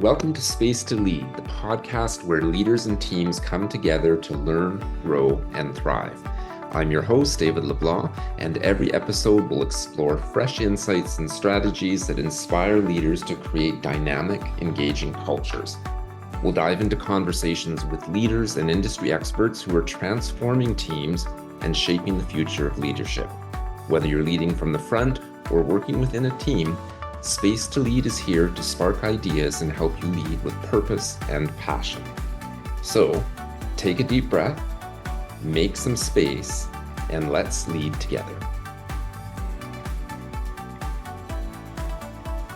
Welcome to Space to Lead, the podcast where leaders and teams come together to learn, grow, and thrive. I'm your host, David LeBlanc, and every episode will explore fresh insights and strategies that inspire leaders to create dynamic, engaging cultures. We'll dive into conversations with leaders and industry experts who are transforming teams and shaping the future of leadership. Whether you're leading from the front or working within a team, Space to Lead is here to spark ideas and help you lead with purpose and passion. So, take a deep breath, make some space, and let's lead together.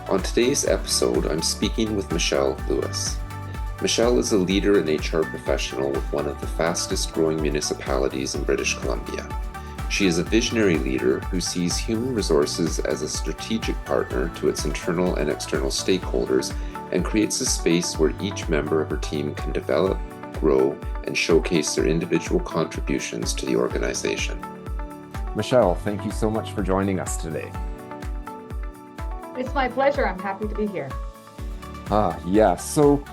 On today's episode, I'm speaking with Michelle Lewis. Michelle is a leader and HR professional with one of the fastest growing municipalities in British Columbia. She is a visionary leader who sees human resources as a strategic partner to its internal and external stakeholders and creates a space where each member of her team can develop, grow, and showcase their individual contributions to the organization. Michelle, thank you so much for joining us today. It's my pleasure. I'm happy to be here. So,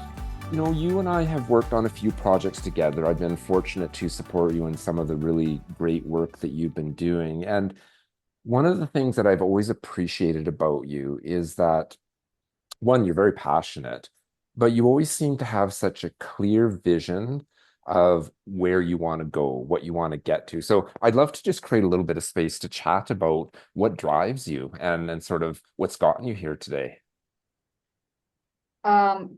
you and I have worked on a few projects together. I've been fortunate to support you in some of the really great work that you've been doing. And one of the things that I've always appreciated about you is that, one, you're very passionate, but you always seem to have such a clear vision of where you want to go, what you want to get to. So I'd love to just create a little bit of space to chat about what drives you and sort of what's gotten you here today.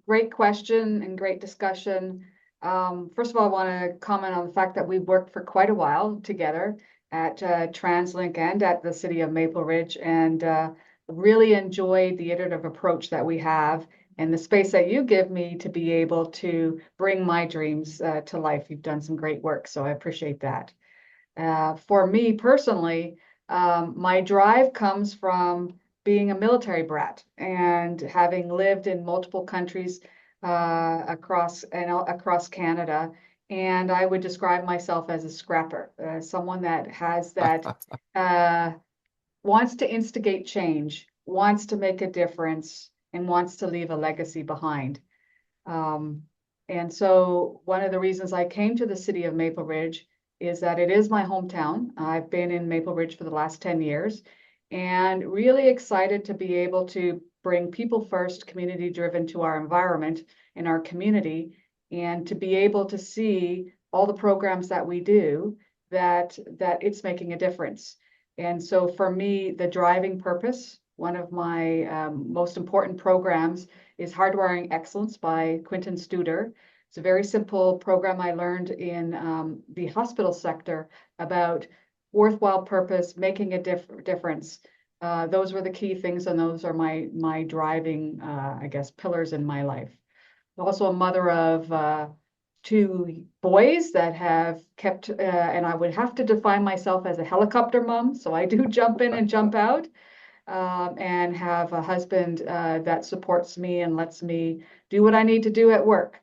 Great question and great discussion. First of all, I want to comment on the fact that we've worked for quite a while together at TransLink and at the City of Maple Ridge, and really enjoyed the iterative approach that we have and the space that you give me to be able to bring my dreams to life. You've done some great work, so I appreciate that. For me personally, my drive comes from being a military brat and having lived in multiple countries across Canada. And I would describe myself as a scrapper, someone that has that wants to instigate change, wants to make a difference, and wants to leave a legacy behind. And so one of the reasons I came to the City of Maple Ridge is that it is my hometown. I've been in Maple Ridge for the last 10 years. And really excited to be able to bring people first, community driven to our environment in our community, and to be able to see all the programs that we do, that it's making a difference. And so for me, the driving purpose, one of my most important programs is Hardwiring Excellence by Quinton Studer. It's a very simple program I learned in the hospital sector about worthwhile purpose, making a difference. Those were the key things, and those are my driving, pillars in my life. I'm also a mother of two boys that have kept, and I would have to define myself as a helicopter mom, so I do jump in and jump out, and have a husband that supports me and lets me do what I need to do at work.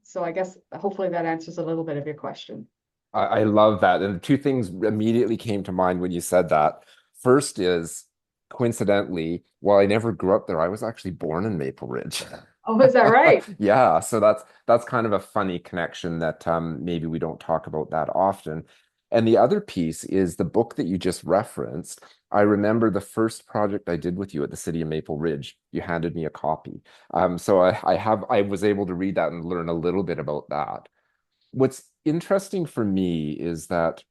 So I guess hopefully that answers a little bit of your question. I love that. And two things immediately came to mind when you said that. First is, coincidentally, while I never grew up there, I was actually born in Maple Ridge. Oh, is that right? Yeah, so that's kind of a funny connection that maybe we don't talk about that often. And the other piece is the book that you just referenced. I remember the first project I did with you at the City of Maple Ridge. You handed me a copy. So I was able to read that and learn a little bit about that. What's interesting for me is that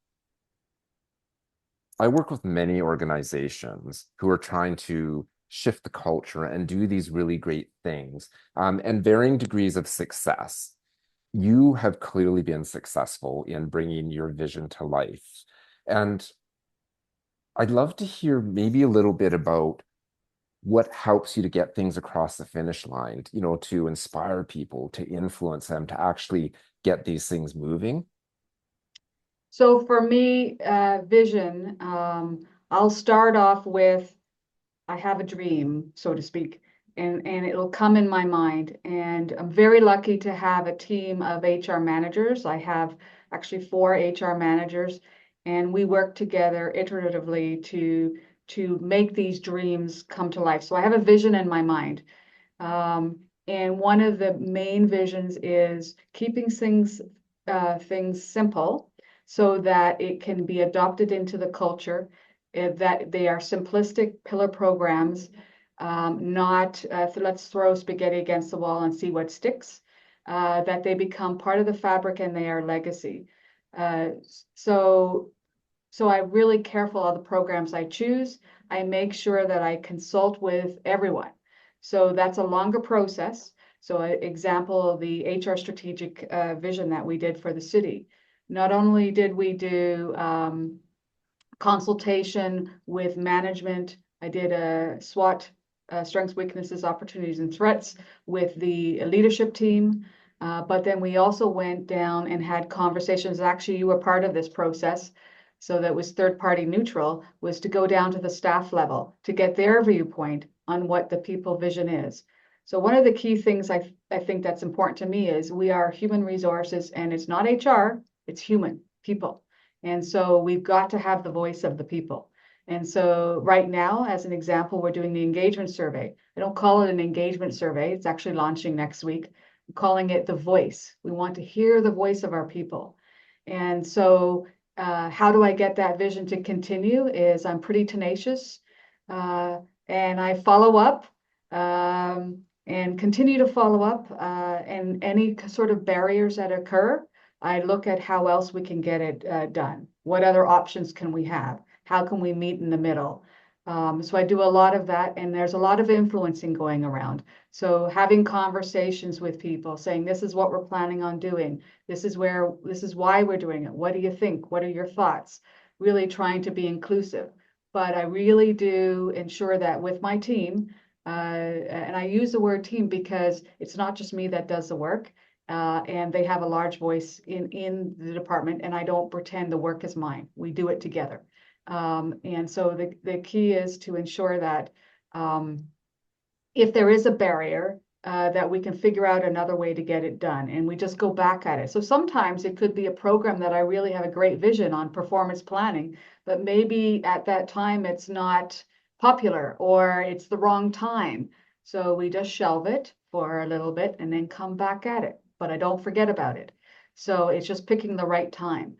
I work with many organizations who are trying to shift the culture and do these really great things, and varying degrees of success. You have clearly been successful in bringing your vision to life. And I'd love to hear maybe a little bit about what helps you to get things across the finish line, to inspire people, to influence them, to actually get these things moving. So for me, vision, I'll start off with, I have a dream, so to speak, and it'll come in my mind. And I'm very lucky to have a team of HR managers. I have actually 4 HR managers, and we work together iteratively to make these dreams come to life. So I have a vision in my mind. And one of the main visions is keeping things simple so that it can be adopted into the culture, that they are simplistic pillar programs, not let's throw spaghetti against the wall and see what sticks, that they become part of the fabric and they are legacy. Uh, so I'm really careful of the programs I choose. I make sure that I consult with everyone. So that's a longer process. So an example, the HR strategic vision that we did for the city. Not only did we do consultation with management, I did a SWOT, strengths, weaknesses, opportunities, and threats with the leadership team. But then we also went down and had conversations. Actually, you were part of this process. So that was third party neutral, was to go down to the staff level to get their viewpoint on what the people vision is. So one of the key things I think that's important to me is we are human resources, and it's not HR, it's human people. And so we've got to have the voice of the people. And so right now, as an example, we're doing the engagement survey. I don't call it an engagement survey. It's actually launching next week. I'm calling it the voice. We want to hear the voice of our people. And so how do I get that vision to continue is I'm pretty tenacious, and I follow up, and continue to follow up, and any sort of barriers that occur, I look at how else we can get it done. What other options can we have? How can we meet in the middle? So I do a lot of that, and there's a lot of influencing going around. So having conversations with people saying, this is what we're planning on doing. This is why we're doing it. What do you think? What are your thoughts? Really trying to be inclusive. But I really do ensure that with my team, and I use the word team because it's not just me that does the work, and they have a large voice in the department, and I don't pretend the work is mine. We do it together. And so the key is to ensure that if there is a barrier, that we can figure out another way to get it done, and we just go back at it. So sometimes it could be a program that I really have a great vision on performance planning, but maybe at that time it's not popular or it's the wrong time. So we just shelve it for a little bit and then come back at it, but I don't forget about it. So it's just picking the right time.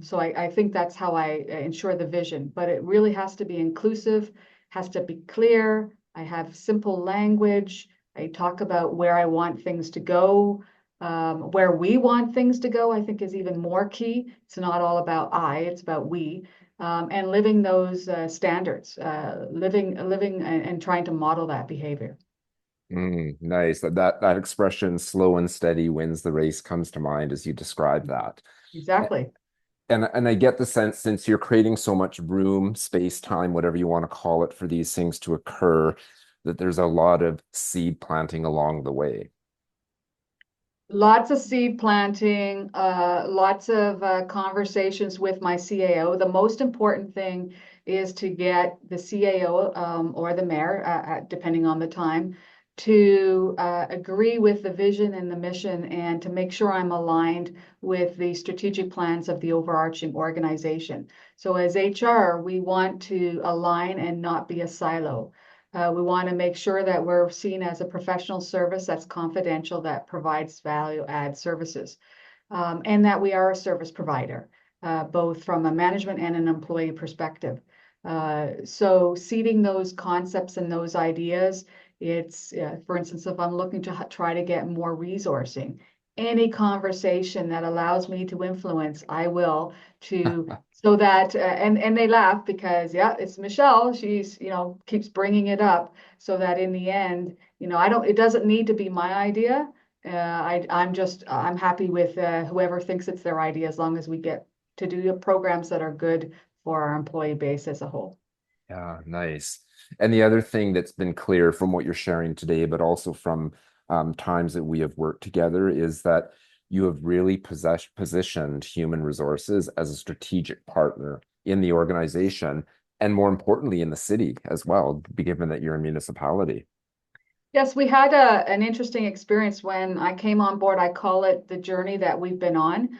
So I think that's how I ensure the vision, but it really has to be inclusive, has to be clear. I have simple language. I talk about where I want things to go, where we want things to go, I think is even more key. It's not all about it's about we, and living those standards, living and trying to model that behavior. Nice. That expression, slow and steady wins the race, comes to mind as you describe that. Exactly. And I get the sense, since you're creating so much room, space, time, whatever you want to call it, for these things to occur, that there's a lot of seed planting along the way. Lots of seed planting, lots of conversations with my CAO. The most important thing is to get the CAO, or the mayor, depending on the time, to agree with the vision and the mission, and to make sure I'm aligned with the strategic plans of the overarching organization. So as HR, we want to align and not be a silo. We want to make sure that we're seen as a professional service that's confidential, that provides value add services, and that we are a service provider, both from a management and an employee perspective. So seeding those concepts and those ideas, it's, for instance, if I'm looking to try to get more resourcing, any conversation that allows me to influence, I will, to so that and they laugh because it's Michelle, she's keeps bringing it up, so that in the end, I don't, it doesn't need to be my idea. I'm happy with whoever thinks it's their idea, as long as we get to do programs that are good for our employee base as a whole. Yeah, nice. And the other thing that's been clear from what you're sharing today, but also from times that we have worked together, is that you have really positioned human resources as a strategic partner in the organization, and more importantly, in the city as well, given that you're a municipality. Yes, we had an interesting experience when I came on board. I call it the journey that we've been on,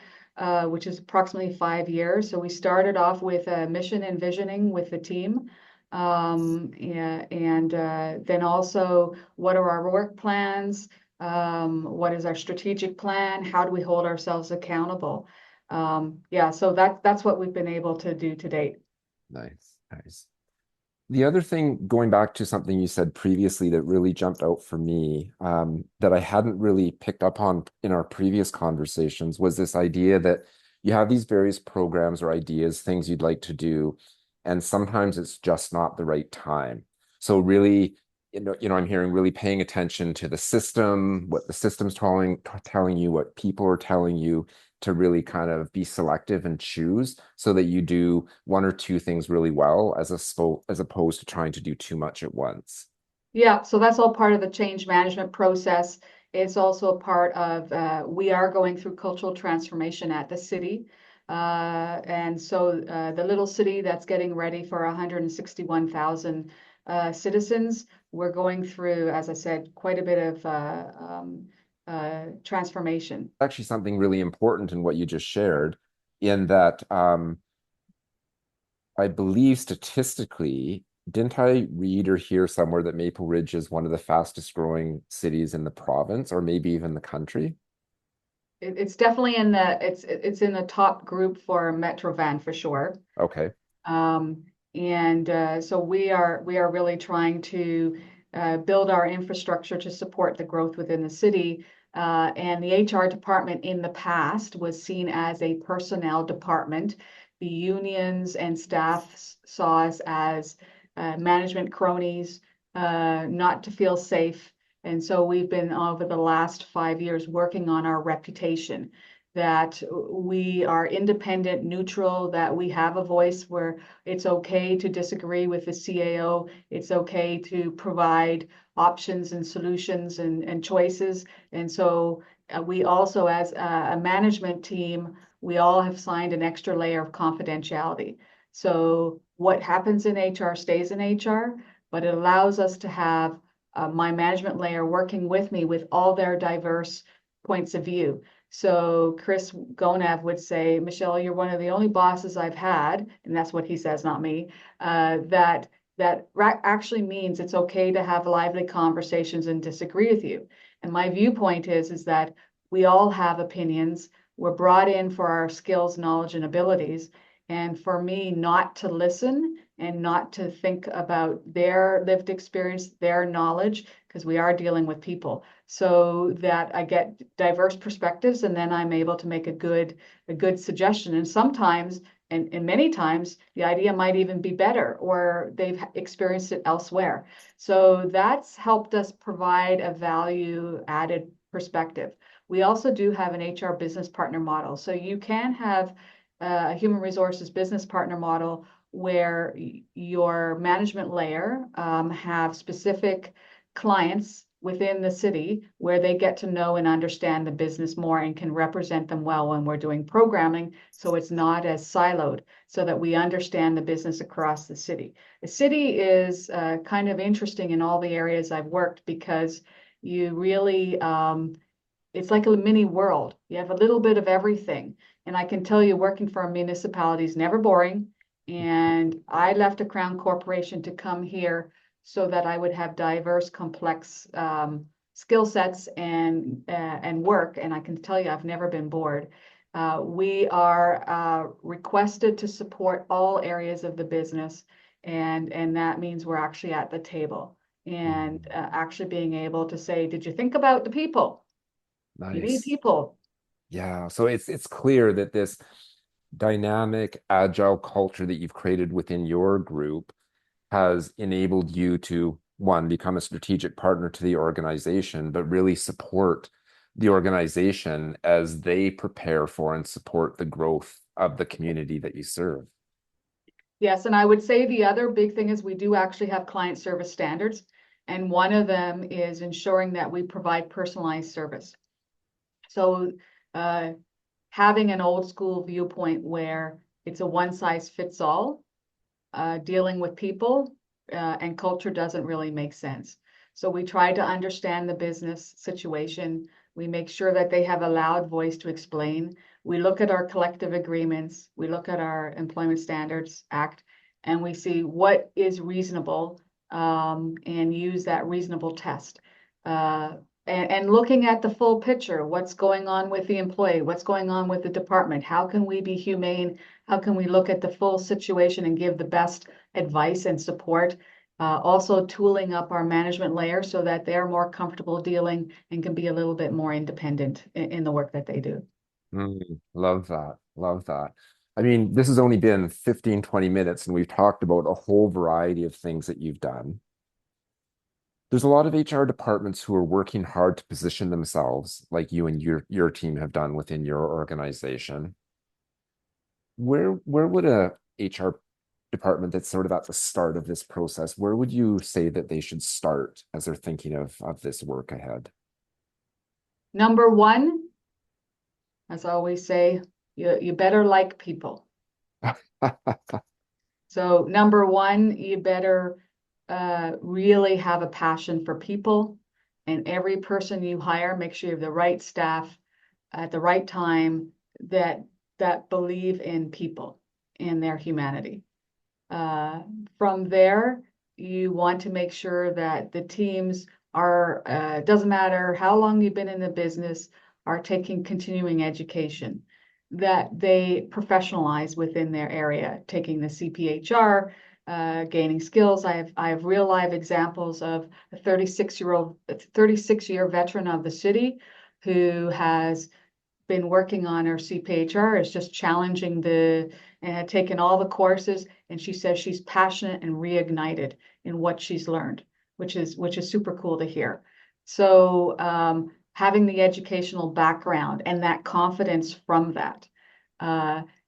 which is approximately 5 years. So we started off with a mission and visioning with the team. Yeah, and then also, what are our work plans? What is our strategic plan? How do we hold ourselves accountable? Yeah, so that's what we've been able to do to date. Nice, nice. The other thing, going back to something you said previously that really jumped out for me, that I hadn't really picked up on in our previous conversations, was this idea that you have these various programs or ideas, things you'd like to do, and sometimes it's just not the right time. So really, I'm hearing really paying attention to the system, what the system's telling you, what people are telling you, to really kind of be selective and choose so that you do one or two things really well as opposed to trying to do too much at once. Yeah, so that's all part of the change management process. It's also a part of, we are going through cultural transformation at the city. And so the little city that's getting ready for 161,000 citizens, we're going through, as I said, quite a bit of transformation. Actually, something really important in what you just shared, in that I believe statistically, didn't I read or hear somewhere that Maple Ridge is one of the fastest growing cities in the province or maybe even the country? It's definitely in it's in the top group for Metrovan for sure. Okay. Um, and so we are really trying to build our infrastructure to support the growth within the city. And the HR department in the past was seen as a personnel department. The unions and staff saw us as management cronies, not to feel safe. And so we've been over the last 5 years working on our reputation, that we are independent, neutral, that we have a voice where it's okay to disagree with the CAO. It's okay to provide options and solutions and choices. And so we also, as a management team, we all have signed an extra layer of confidentiality. So what happens in HR stays in HR, but it allows us to have my management layer working with me with all their diverse points of view. So Chris Gonav would say, Michelle, you're one of the only bosses I've had, and that's what he says, not me, that actually means it's okay to have lively conversations and disagree with you. And my viewpoint is that we all have opinions. We're brought in for our skills, knowledge, and abilities. And for me, not to listen and not to think about their lived experience, their knowledge, because we are dealing with people, so that I get diverse perspectives, and then I'm able to make a good suggestion. And sometimes, and many times, the idea might even be better, or they've experienced it elsewhere. So that's helped us provide a value added perspective. We also do have an HR business partner model. So you can have a human resources business partner model where your management layer have specific clients within the city where they get to know and understand the business more and can represent them well when we're doing programming, so it's not as siloed, so that we understand the business across the city. The city is kind of interesting in all the areas I've worked, because you really it's like a mini world. You have a little bit of everything. And I can tell you, working for a municipality is never boring. And I left a Crown Corporation to come here so that I would have diverse, complex skill sets and work. And I can tell you, I've never been bored. We are requested to support all areas of the business, and that means we're actually at the table, and actually being able to say, did you think about the people? You need Nice. people. Yeah. So it's clear that this dynamic, agile culture that you've created within your group has enabled you to, one, become a strategic partner to the organization, but really support the organization as they prepare for and support the growth of the community that you serve. Yes, and I would say the other big thing is we do actually have client service standards, and one of them is ensuring that we provide personalized service. So uh, having an old school viewpoint where it's a one size fits all, dealing with people and culture doesn't really make sense. So we try to understand the business situation. We make sure that they have a loud voice to explain. We look at our collective agreements. We look at our Employment Standards Act, and we see what is reasonable, and use that reasonable test. And looking at the full picture, what's going on with the employee, what's going on with the department, how can we be humane, how can we look at the full situation and give the best advice and support. Also tooling up our management layer so that they're more comfortable dealing and can be a little bit more independent in the work that they do. Love that. Love that. I mean, this has only been 15, 20 minutes, and we've talked about a whole variety of things that you've done. There's a lot of HR departments who are working hard to position themselves, like you and your team have done within your organization. Where would a HR department that's sort of at the start of this process, where would you say that they should start as they're thinking of this work ahead? Number one, as I always say, you better like people. So number one, you better really have a passion for people, and every person you hire, make sure you have the right staff at the right time that believe in people and their humanity. From there, you want to make sure that the teams are, doesn't matter how long you've been in the business, are taking continuing education, that they professionalize within their area, taking the CPHR, gaining skills. I have real live examples of a 36-year veteran of the city who has been working on her CPHR, is just challenging and had taken all the courses, and she says she's passionate and reignited in what she's learned, which is super cool to hear. So having the educational background and that confidence from that.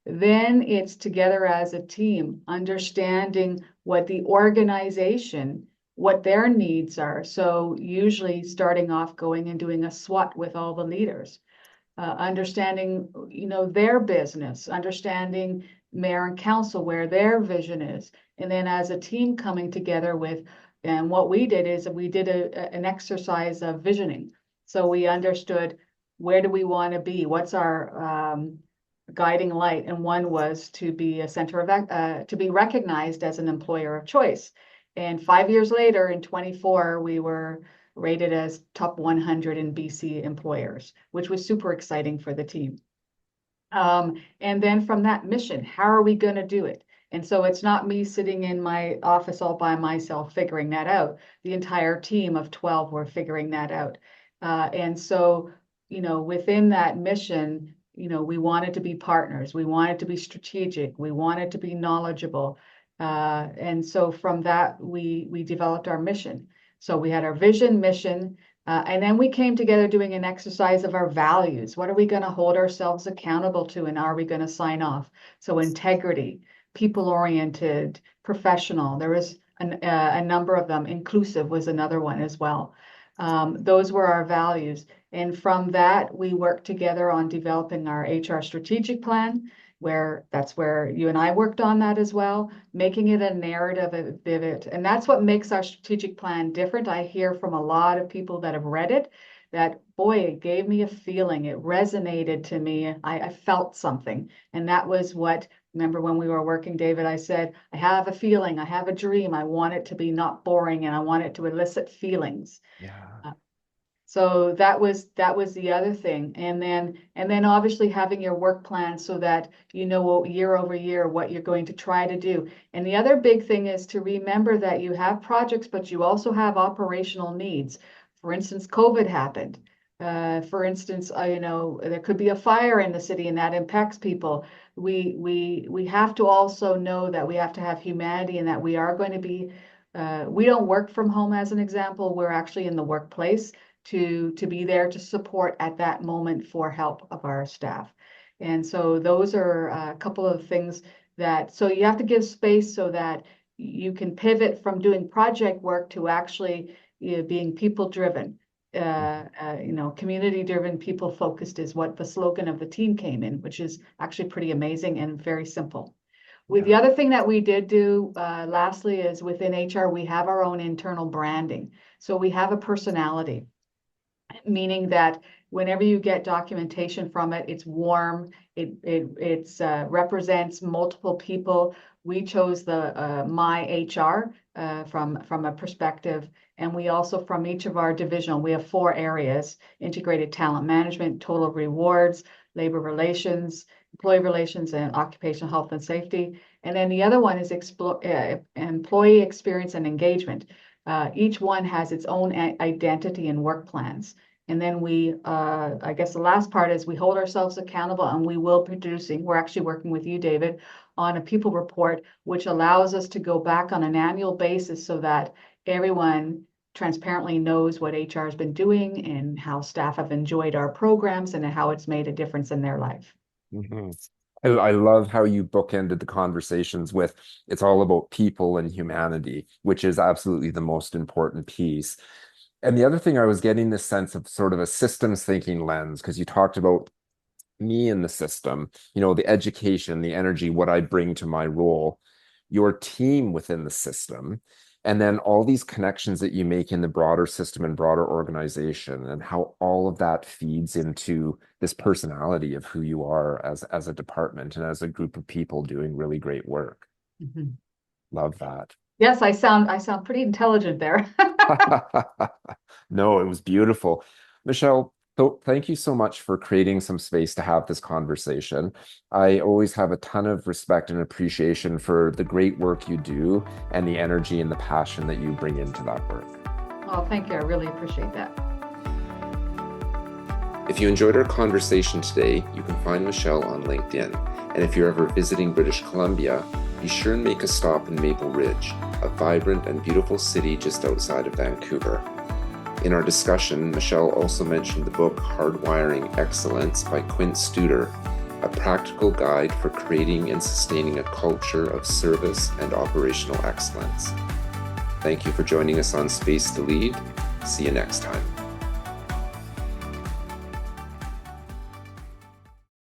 Then it's together as a team, understanding what the organization, what their needs are. So usually starting off going and doing a SWOT with all the leaders. Understanding, their business, understanding mayor and council, where their vision is. And then as a team coming together and what we did is we did an exercise of visioning. So we understood, where do we want to be? What's our guiding light? And one was to be a center of, to be recognized as an employer of choice. And 5 years later, in 24, we were rated as top 100 in BC employers, which was super exciting for the team. And then from that mission, how are we going to do it? And so it's not me sitting in my office all by myself figuring that out. The entire team of 12 were figuring that out. And so, within that mission, we wanted to be partners. We wanted to be strategic. We wanted to be knowledgeable. And so from that, we developed our mission. So we had our vision, mission, and then we came together doing an exercise of our values. What are we going to hold ourselves accountable to, and are we going to sign off? So integrity, people-oriented, professional. There was a number of them. Inclusive was another one as well. Those were our values. And from that, we worked together on developing our HR strategic plan, that's where you and I worked on that as well, making it a narrative of it. And that's what makes our strategic plan different. I hear from a lot of people that have read it that, boy, it gave me a feeling. It resonated to me. I felt something. And that was remember when we were working, David, I said, I have a feeling, I have a dream. I want it to be not boring, and I want it to elicit feelings. Yeah. So that was the other thing. And then obviously having your work plan so that year over year what you're going to try to do. And the other big thing is to remember that you have projects, but you also have operational needs. For instance, COVID happened. For instance, there could be a fire in the city and that impacts people. We have to also know that we have to have humanity, and that we are going to be, we don't work from home as an example. We're actually in the workplace to be there to support at that moment for help of our staff. And so those are a couple of things so you have to give space so that you can pivot from doing project work to actually being people driven. Community driven, people focused is what the slogan of the team came in, which is actually pretty amazing and very simple. The other thing that we did do, lastly, is within HR, we have our own internal branding. So we have a personality, meaning that whenever you get documentation from it, it's warm, it represents multiple people. we chose the My HR from a perspective, and we also from each of our division, we have 4 areas: integrated talent management, total rewards, labor relations, employee relations, and occupational health and safety. And then the other one is employee experience and engagement. Each one has its own identity and work plans. And then I guess the last part is we hold ourselves accountable, and we will we're actually working with you, David, on a people report, which allows us to go back on an annual basis so that everyone transparently knows what HR has been doing and how staff have enjoyed our programs and how it's made a difference in their life. Mm-hmm. I love how you bookended the conversations with it's all about people and humanity, which is absolutely the most important piece. And the other thing, I was getting this sense of sort of a systems thinking lens, because you talked about me in the system, the education, the energy, what I bring to my role, your team within the system, and then all these connections that you make in the broader system and broader organization, and how all of that feeds into this personality of who you are as a department and as a group of people doing really great work. Mm-hmm. Love that. Yes, I sound pretty intelligent there. No, it was beautiful. Michelle, so thank you so much for creating some space to have this conversation. I always have a ton of respect and appreciation for the great work you do and the energy and the passion that you bring into that work. Oh, thank you. I really appreciate that. If you enjoyed our conversation today, you can find Michelle on LinkedIn. And if you're ever visiting British Columbia, be sure and make a stop in Maple Ridge, a vibrant and beautiful city just outside of Vancouver. In our discussion, Michelle also mentioned the book Hardwiring Excellence by Quint Studer, a practical guide for creating and sustaining a culture of service and operational excellence. Thank you for joining us on Space to Lead. See you next time.